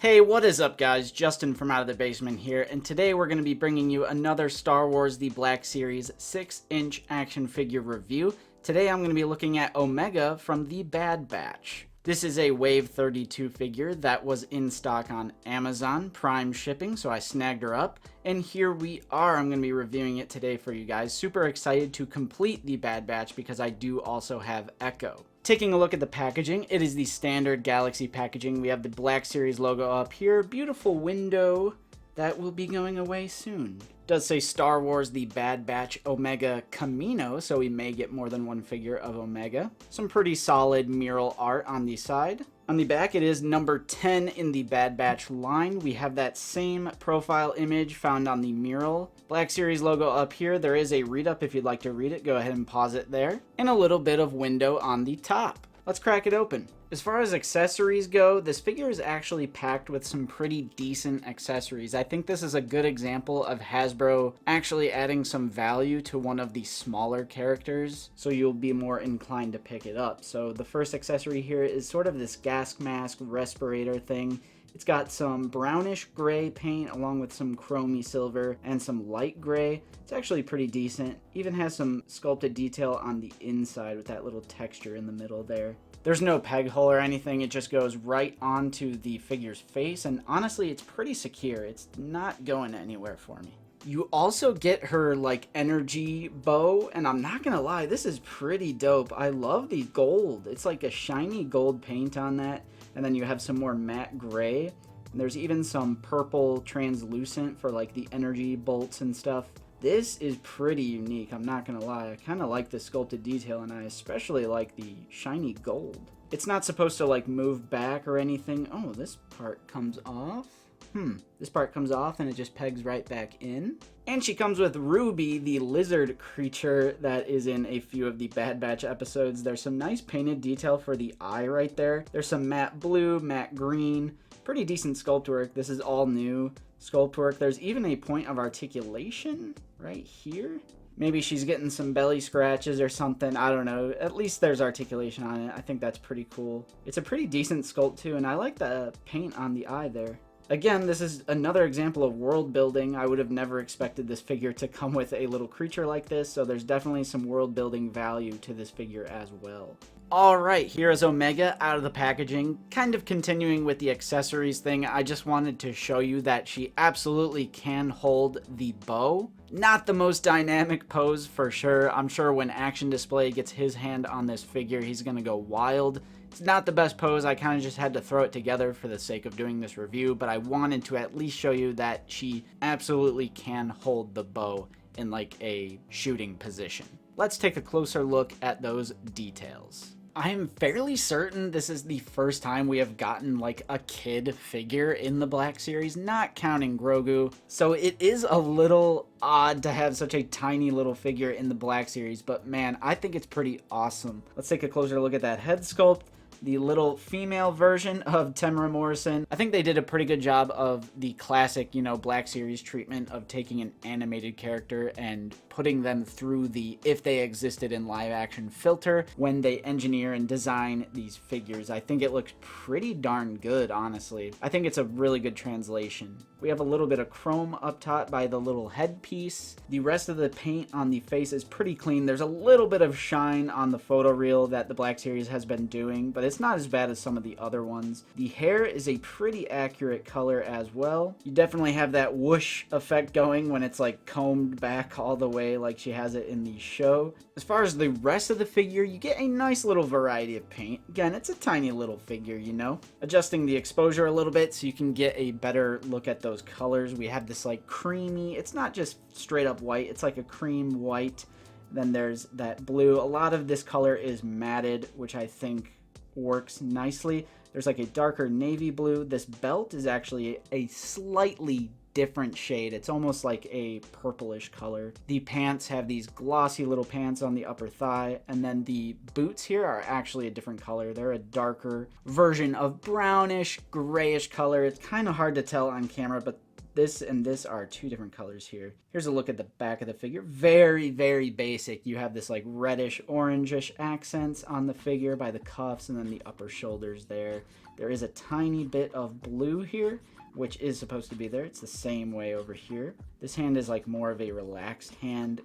Hey, what is up guys? Justin from Out of the Basement here, and today we're going to be bringing you another Star Wars The Black Series 6-inch action figure review. Today I'm going to be looking at Omega from the Bad Batch. This is a Wave 32 figure that was in stock on Amazon Prime shipping, so I snagged her up. And here we are. I'm going to be reviewing it today for you guys. Super excited to complete the Bad Batch because I do also have Echo. Taking a look at the packaging, it is the standard Galaxy packaging. We have the Black Series logo up here. Beautiful window that will be going away soon. It does say Star Wars The Bad Batch Omega Camino, so we may get more than one figure of Omega. Some pretty solid mural art on the side. On the back, it is number 10 in the Bad Batch line. We have that same profile image found on the mural. Black Series logo up here. There is a read-up if you'd like to read it. Go ahead and pause it there. And a little bit of window on the top. Let's crack it open. As far as accessories go, this figure is actually packed with some pretty decent accessories. I think this is a good example of Hasbro actually adding some value to one of the smaller characters, so you'll be more inclined to pick it up. So the first accessory here is sort of this gas mask respirator thing. It's got some brownish gray paint along with some chromey silver and some light gray. It's actually pretty decent. Even has some sculpted detail on the inside with that little texture in the middle there. There's no peg hole or anything. It just goes right onto the figure's face, and honestly, it's pretty secure. It's not going anywhere for me. You also get her like energy bow, and I'm not gonna lie, this is pretty dope. I love the gold. It's like a shiny gold paint on that, and then you have some more matte gray, and there's even some purple translucent for like the energy bolts and stuff. This is pretty unique, I'm not gonna lie. I kind of like the sculpted detail, and I especially like the shiny gold. It's not supposed to like move back or anything. Oh, this part comes off. This part comes off and it just pegs right back in. And she comes with Ruby, the lizard creature that is in a few of the Bad Batch episodes. There's some nice painted detail for the eye right there. There's some matte blue, matte green, pretty decent sculpt work. This is all new sculpt work. There's even a point of articulation right here. Maybe she's getting some belly scratches or something. I don't know. At least there's articulation on it. I think that's pretty cool. It's a pretty decent sculpt too, and I like the paint on the eye there. Again, this is another example of world building. I would have never expected this figure to come with a little creature like this, so there's definitely some world building value to this figure as well. Alright, here is Omega out of the packaging. Kind of continuing with the accessories thing, I just wanted to show you that she absolutely can hold the bow. Not the most dynamic pose for sure. I'm sure when Action Display gets his hand on this figure, he's gonna go wild. It's not the best pose. I kind of just had to throw it together for the sake of doing this review, but I wanted to at least show you that she absolutely can hold the bow in like a shooting position. Let's take a closer look at those details. I am fairly certain this is the first time we have gotten like a kid figure in the Black Series, not counting Grogu. So it is a little odd to have such a tiny little figure in the Black Series, but man, I think it's pretty awesome. Let's take a closer look at that head sculpt. The little female version of Temuera Morrison. I think they did a pretty good job of the classic, Black Series treatment of taking an animated character and putting them through the if they existed in live action filter when they engineer and design these figures. I think it looks pretty darn good, honestly. I think it's a really good translation. We have a little bit of chrome up top by the little headpiece. The rest of the paint on the face is pretty clean. There's a little bit of shine on the photoreal that the Black Series has been doing, but it's not as bad as some of the other ones. The hair is a pretty accurate color as well. You definitely have that whoosh effect going when it's like combed back all the way like she has it in the show. As far as the rest of the figure, you get a nice little variety of paint. Again, it's a tiny little figure, Adjusting the exposure a little bit so you can get a better look at those colors. We have this like creamy, it's not just straight up white, it's like a cream white. Then there's that blue. A lot of this color is matted, which I think works nicely. There's like a darker navy blue. This belt is actually a slightly different shade. It's almost like a purplish color. The pants have these glossy little pants on the upper thigh, and then the boots here are actually a different color. They're a darker version of brownish, grayish color. It's kind of hard to tell on camera, but This and this are two different colors here. Here's a look at the back of the figure. Very, very basic. You have this like reddish, orangish accents on the figure by the cuffs and then the upper shoulders there. There is a tiny bit of blue here, which is supposed to be there. It's the same way over here. This hand is like more of a relaxed hand,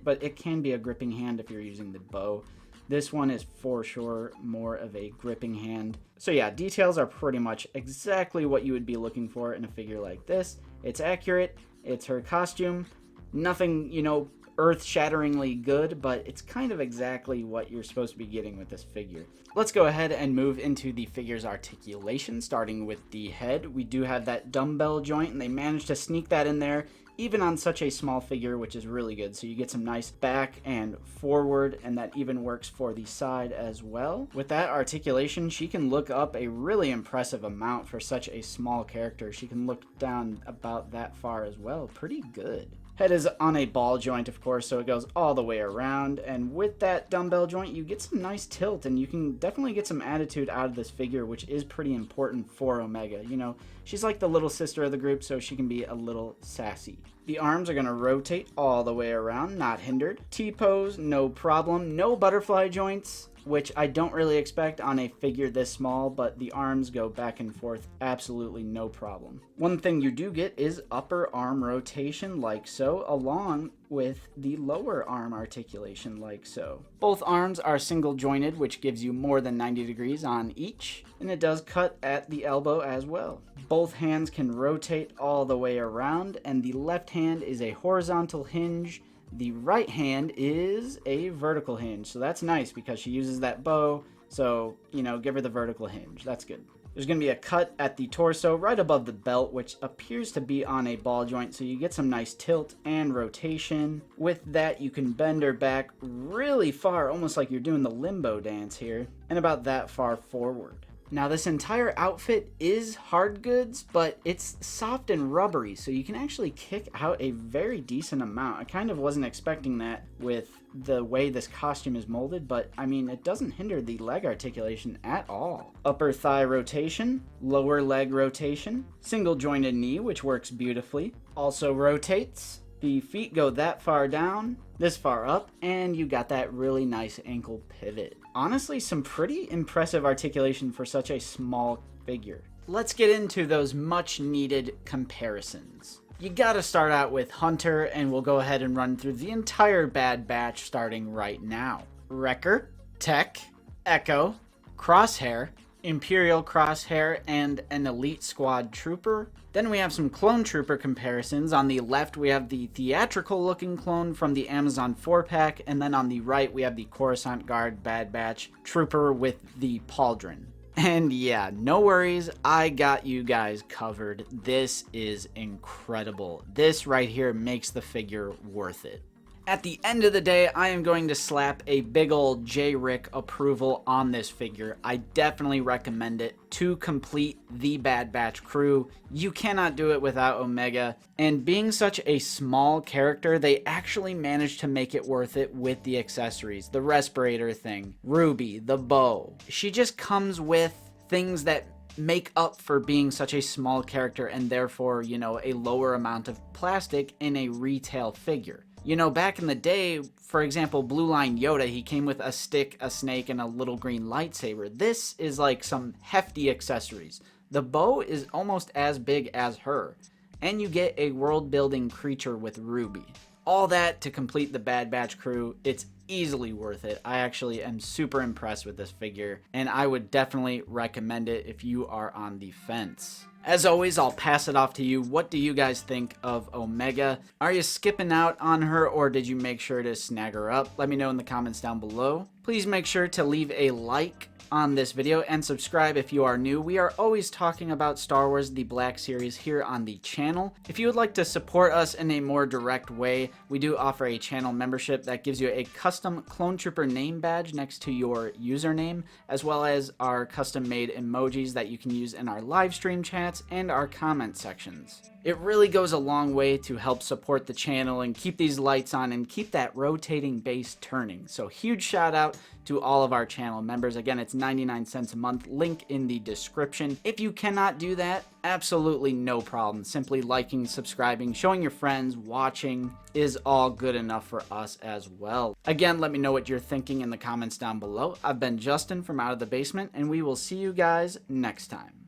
but it can be a gripping hand if you're using the bow. This one is for sure more of a gripping hand. So yeah, details are pretty much exactly what you would be looking for in a figure like this. It's accurate, it's her costume, nothing, you know, earth-shatteringly good, but it's kind of exactly what you're supposed to be getting with this figure. Let's go ahead and move into the figure's articulation, starting with the head. We do have that dumbbell joint, and they managed to sneak that in there, even on such a small figure, which is really good. So you get some nice back and forward, and that even works for the side as well. With that articulation, she can look up a really impressive amount for such a small character. She can look down about that far as well. Pretty good. Head is on a ball joint, of course, so it goes all the way around, and with that dumbbell joint, you get some nice tilt, and you can definitely get some attitude out of this figure, which is pretty important for Omega. You know, she's like the little sister of the group, so she can be a little sassy. The arms are going to rotate all the way around, not hindered. T-pose, no problem. No butterfly joints, which I don't really expect on a figure this small, but the arms go back and forth absolutely no problem. One thing you do get is upper arm rotation like so, along with the lower arm articulation like so. Both arms are single jointed, which gives you more than 90 degrees on each, and it does cut at the elbow as well. Both hands can rotate all the way around, and the left hand is a horizontal hinge. The right hand is a vertical hinge, so that's nice because she uses that bow, so, you know, give her the vertical hinge. That's good. There's going to be a cut at the torso right above the belt, which appears to be on a ball joint, so you get some nice tilt and rotation. With that, you can bend her back really far, almost like you're doing the limbo dance here, and about that far forward. Now, this entire outfit is hard goods, but it's soft and rubbery, so you can actually kick out a very decent amount. I kind of wasn't expecting that with the way this costume is molded, but I mean, it doesn't hinder the leg articulation at all. Upper thigh rotation, lower leg rotation, single jointed knee, which works beautifully, also rotates. The feet go that far down, this far up, and you got that really nice ankle pivot. Honestly, some pretty impressive articulation for such a small figure. Let's get into those much needed comparisons. You gotta start out with Hunter, and we'll go ahead and run through the entire Bad Batch starting right now. Wrecker, Tech, Echo, Crosshair, Imperial Crosshair, and an Elite Squad Trooper. Then we have some Clone Trooper comparisons. On the left, we have the theatrical looking clone from the Amazon 4-pack, and then on the right, we have the Coruscant Guard Bad Batch Trooper with the pauldron. And yeah, no worries, I got you guys covered. This is incredible. This right here makes the figure worth it. At the end of the day, I am going to slap a big old J-Rick approval on this figure. I definitely recommend it to complete the Bad Batch crew. You cannot do it without Omega. And being such a small character, they actually managed to make it worth it with the accessories. The respirator thing, Ruby, the bow. She just comes with things that make up for being such a small character and therefore, you know, a lower amount of plastic in a retail figure. You know, back in the day, for example, Blue Line Yoda, he came with a stick, a snake, and a little green lightsaber. This is like some hefty accessories. The bow is almost as big as her. And you get a world-building creature with Ruby. All that to complete the Bad Batch crew. It's easily worth it. I actually am super impressed with this figure, and I would definitely recommend it if you are on the fence. As always, I'll pass it off to you. What do you guys think of Omega? Are you skipping out on her, or did you make sure to snag her up? Let me know in the comments down below. Please make sure to leave a like on this video and subscribe if you are new. We are always talking about Star Wars The Black Series here on the channel. If you would like to support us in a more direct way, we do offer a channel membership that gives you a custom Clone Trooper name badge next to your username, as well as our custom made emojis that you can use in our live stream chats and our comment sections. It really goes a long way to help support the channel and keep these lights on and keep that rotating base turning. So huge shout out to all of our channel members. Again, it's 99 cents a month, link in the description. If you cannot do that, absolutely no problem. Simply liking, subscribing, showing your friends, watching is all good enough for us as well. Again, let me know what you're thinking in the comments down below. I've been Justin from Out of the Basement, and we will see you guys next time.